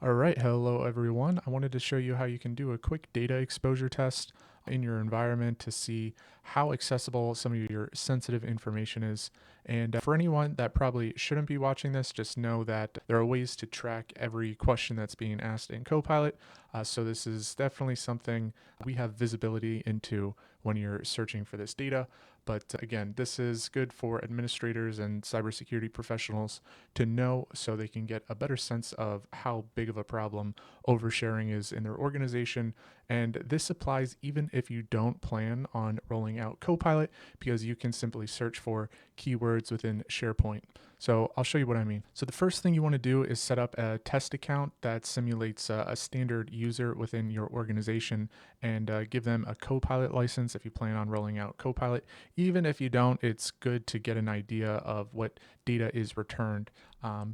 All right, hello everyone. I wanted to show you how you can do a quick data exposure test in your environment to see how accessible some of your sensitive information is. And for anyone that probably shouldn't be watching this, just know that there are ways to track every question that's being asked in Copilot. So this is definitely something we have visibility into when you're searching for this data. But again, this is good for administrators and cybersecurity professionals to know so they can get a better sense of how big of a problem oversharing is in their organization. And this applies even if you don't plan on rolling out Copilot, because you can simply search for keywords within SharePoint. So I'll show you what I mean. So the first thing you want to do is set up a test account that simulates a standard user within your organization and give them a Copilot license if you plan on rolling out Copilot. Even if you don't, it's good to get an idea of what data is returned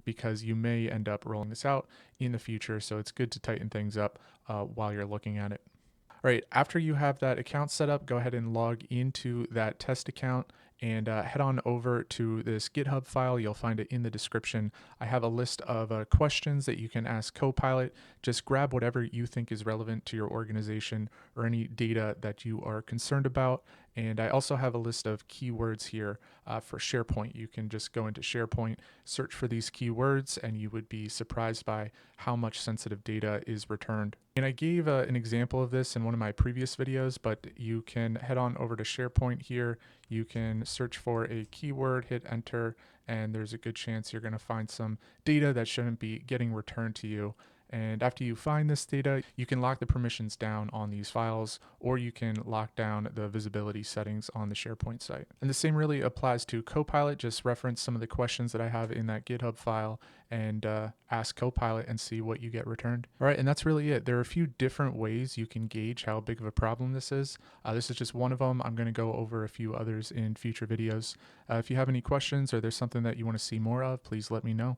because you may end up rolling this out in the future. So it's good to tighten things up while you're looking at it. All right, after you have that account set up, go ahead and log into that test account and head on over to this GitHub file. You'll find it in the description. I have a list of questions that you can ask Copilot. Just grab whatever you think is relevant to your organization or any data that you are concerned about. And I also have a list of keywords here for SharePoint. You can just go into SharePoint, search for these keywords, and you would be surprised by how much sensitive data is returned. And I gave an example of this in one of my previous videos, but you can head on over to SharePoint here. You can search for a keyword, hit enter, and there's a good chance you're going to find some data that shouldn't be getting returned to you. And after you find this data, you can lock the permissions down on these files, or you can lock down the visibility settings on the SharePoint site. And the same really applies to Copilot. Just reference some of the questions that I have in that GitHub file and ask Copilot and see what you get returned. All right, and that's really it. There are a few different ways you can gauge how big of a problem this is. This is just one of them. I'm going to go over a few others in future videos. If you have any questions or there's something that you want to see more of, please let me know.